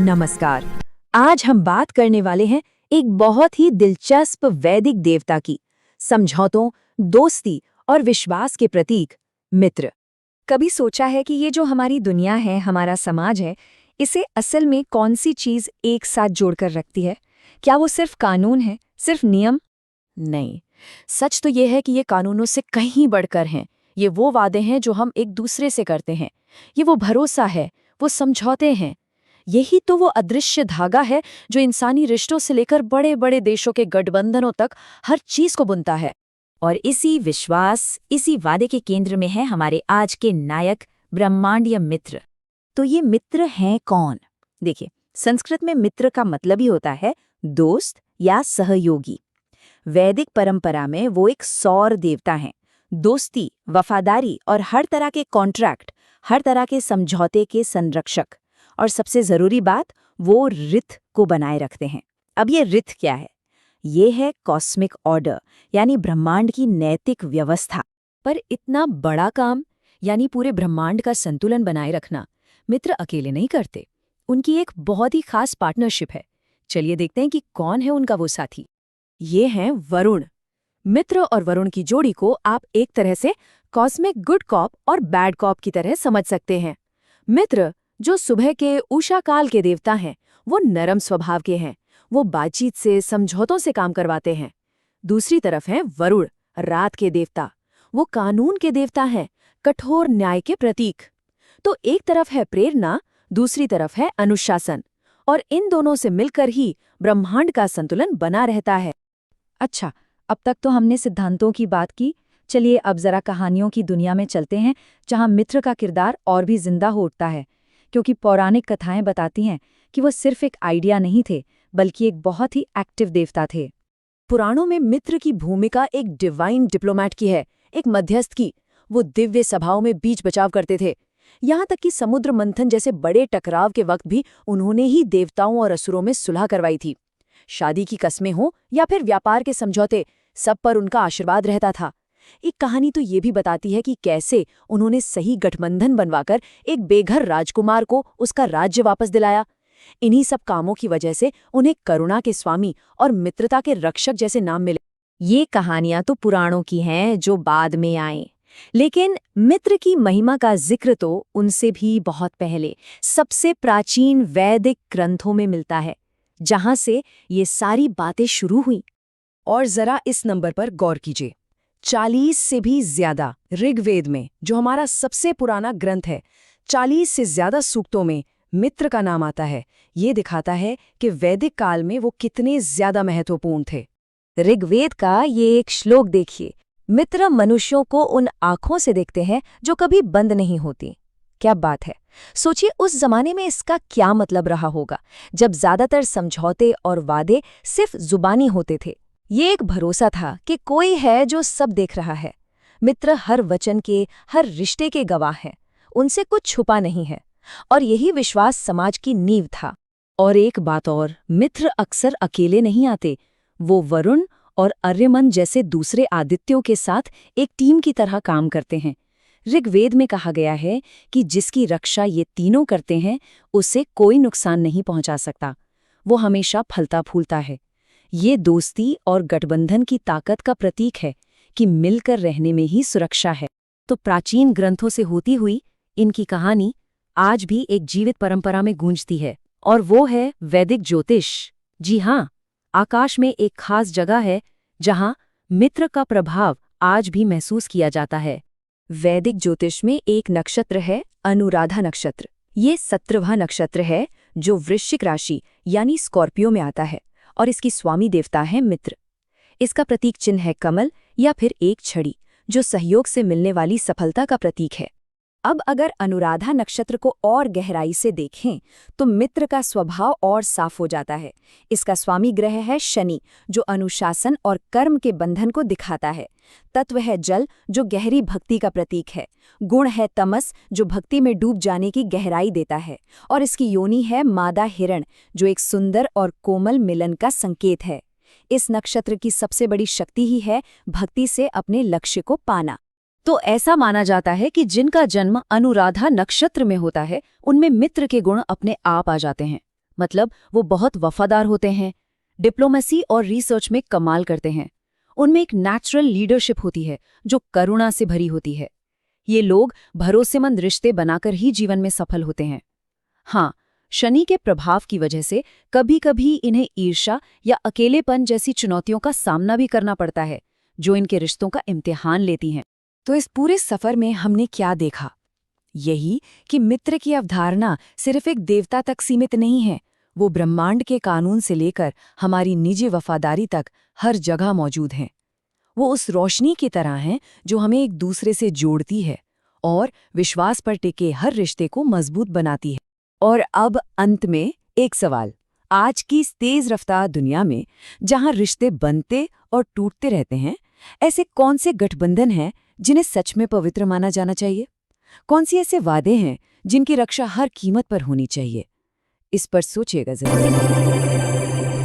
नमस्कार। आज हम बात करने वाले हैं एक बहुत ही दिलचस्प वैदिक देवता की, समझौतों, दोस्ती और विश्वास के प्रतीक मित्र। कभी सोचा है कि ये जो हमारी दुनिया है, हमारा समाज है, इसे असल में कौन सी चीज एक साथ जोड़कर रखती है? क्या वो सिर्फ कानून है, सिर्फ नियम? नहीं, सच तो ये है कि ये कानूनों से कहीं बढ़कर हैं। ये वो वादे हैं जो हम एक दूसरे से करते हैं। ये वो भरोसा है, वो समझौते हैं। यही तो वो अदृश्य धागा है जो इंसानी रिश्तों से लेकर बड़े बड़े देशों के गठबंधनों तक हर चीज को बुनता है। और इसी विश्वास, इसी वादे के केंद्र में है हमारे आज के नायक ब्रह्मांडीय मित्र। तो ये मित्र हैं कौन? देखिए, संस्कृत में मित्र का मतलब ही होता है दोस्त या सहयोगी। वैदिक परंपरा में वो एक सौर देवता हैं। दोस्ती, वफादारी और हर तरह के कॉन्ट्रैक्ट, हर तरह के समझौते के संरक्षक। और सबसे जरूरी बात, वो रिथ को बनाए रखते हैं। अब ये रिथ क्या है? ये है कॉस्मिक ऑर्डर, यानी ब्रह्मांड की नैतिक व्यवस्था। पर इतना बड़ा काम, यानी पूरे ब्रह्मांड का संतुलन बनाए रखना, मित्र अकेले नहीं करते। उनकी एक बहुत ही खास पार्टनरशिप है। चलिए देखते हैं कि कौन है उनका वो साथी। ये हैं वरुण। मित्र और वरुण की जोड़ी को आप एक तरह से कॉस्मिक गुड कॉप और बैड कॉप की तरह समझ सकते हैं। मित्र, जो सुबह के उषाकाल के देवता हैं, वो नरम स्वभाव के हैं। वो बातचीत से, समझौतों से काम करवाते हैं। दूसरी तरफ हैं वरुण, रात के देवता। वो कानून के देवता हैं, कठोर न्याय के प्रतीक। तो एक तरफ है प्रेरणा, दूसरी तरफ है अनुशासन। और इन दोनों से मिलकर ही ब्रह्मांड का संतुलन बना रहता है। अच्छा, अब तक तो हमने सिद्धांतों की बात की। चलिए अब जरा कहानियों की दुनिया में चलते हैं, जहां मित्र का किरदार और भी जिंदा हो उठता है। क्योंकि पौराणिक कथाएं बताती हैं कि वो सिर्फ एक आइडिया नहीं थे, बल्कि एक बहुत ही एक्टिव देवता थे। पुराणों में मित्र की भूमिका एक डिवाइन डिप्लोमैट की है, एक मध्यस्थ की। वो दिव्य सभाओं में बीच बचाव करते थे। यहाँ तक कि समुद्र मंथन जैसे बड़े टकराव के वक्त भी उन्होंने ही देवताओं और असुरों में सुलह करवाई थी। शादी की कस्में हों या फिर व्यापार के समझौते, सब पर उनका आशीर्वाद रहता था। एक कहानी तो ये भी बताती है कि कैसे उन्होंने सही गठबंधन बनवाकर एक बेघर राजकुमार को उसका राज्य वापस दिलाया। इन्हीं सब कामों की वजह से उन्हें करुणा के स्वामी और मित्रता के रक्षक जैसे नाम मिले। ये कहानियां तो पुराणों की हैं जो बाद में आए, लेकिन मित्र की महिमा का जिक्र तो उनसे भी बहुत पहले, सबसे प्राचीन वैदिक ग्रंथों में मिलता है, जहां से ये सारी बातें शुरू हुई। और जरा इस नंबर पर गौर कीजिए। 40 से भी ज्यादा ऋग्वेद में, जो हमारा सबसे पुराना ग्रंथ है, 40 से ज्यादा सूक्तों में मित्र का नाम आता है। ये दिखाता है कि वैदिक काल में वो कितने ज्यादा महत्वपूर्ण थे। ऋग्वेद का ये एक श्लोक देखिए। मित्र मनुष्यों को उन आंखों से देखते हैं जो कभी बंद नहीं होती। क्या बात है! सोचिए उस जमाने में इसका क्या मतलब रहा होगा, जब ज्यादातर समझौते और वादे सिर्फ जुबानी होते थे। ये एक भरोसा था कि कोई है जो सब देख रहा है। मित्र हर वचन के, हर रिश्ते के गवाह हैं। उनसे कुछ छुपा नहीं है। और यही विश्वास समाज की नींव था। और एक बात और, मित्र अक्सर अकेले नहीं आते। वो वरुण और अर्यमन जैसे दूसरे आदित्यों के साथ एक टीम की तरह काम करते हैं। ऋग्वेद में कहा गया है कि जिसकी रक्षा ये तीनों करते हैं, उसे कोई नुकसान नहीं पहुंचा सकता। वो हमेशा फलता फूलता है। ये दोस्ती और गठबंधन की ताकत का प्रतीक है कि मिलकर रहने में ही सुरक्षा है। तो प्राचीन ग्रंथों से होती हुई इनकी कहानी आज भी एक जीवित परंपरा में गूंजती है, और वो है वैदिक ज्योतिष। जी हाँ, आकाश में एक खास जगह है जहां मित्र का प्रभाव आज भी महसूस किया जाता है। वैदिक ज्योतिष में एक नक्षत्र है अनुराधा नक्षत्र। ये 17वां नक्षत्र है जो वृश्चिक राशि यानी स्कॉर्पियो में आता है, और इसकी स्वामी देवता है मित्र। इसका प्रतीक चिन्ह है कमल या फिर एक छड़ी, जो सहयोग से मिलने वाली सफलता का प्रतीक है। अब अगर अनुराधा नक्षत्र को और गहराई से देखें तो मित्र का स्वभाव और साफ हो जाता है। इसका स्वामी ग्रह है शनि, जो अनुशासन और कर्म के बंधन को दिखाता है। तत्व है जल, जो गहरी भक्ति का प्रतीक है। गुण है तमस, जो भक्ति में डूब जाने की गहराई देता है। और इसकी योनि है मादा हिरण, जो एक सुंदर और कोमल मिलन का संकेत है। इस नक्षत्र की सबसे बड़ी शक्ति ही है भक्ति से अपने लक्ष्य को पाना। तो ऐसा माना जाता है कि जिनका जन्म अनुराधा नक्षत्र में होता है, उनमें मित्र के गुण अपने आप आ जाते हैं। मतलब वो बहुत वफादार होते हैं, डिप्लोमेसी और रिसर्च में कमाल करते हैं। उनमें एक नेचुरल लीडरशिप होती है जो करुणा से भरी होती है। ये लोग भरोसेमंद रिश्ते बनाकर ही जीवन में सफल होते हैं। हाँ, शनि के प्रभाव की वजह से कभी-कभी इन्हें ईर्ष्या या अकेलेपन जैसी चुनौतियों का सामना भी करना पड़ता है, जो इनके रिश्तों का इम्तिहान लेती हैं। तो इस पूरे सफर में हमने क्या देखा? यही कि मित्र की अवधारणा सिर्फ एक देवता तक सीमित नहीं है, वो ब्रह्मांड के कानून से लेकर हमारी निजी वफादारी तक हर जगह मौजूद हैं। वो उस रोशनी की तरह हैं जो हमें एक दूसरे से जोड़ती है और विश्वास पर टिके हर रिश्ते को मजबूत बनाती है। और अब अंत में एक सवाल। आज की इस तेज रफ्तार दुनिया में जहां रिश्ते बनते और टूटते रहते हैं, ऐसे कौन से गठबंधन हैं जिन्हें सच में पवित्र माना जाना चाहिए? कौन सी ऐसे वादे हैं जिनकी रक्षा हर कीमत पर होनी चाहिए? इस पर सोचिएगा जरूर।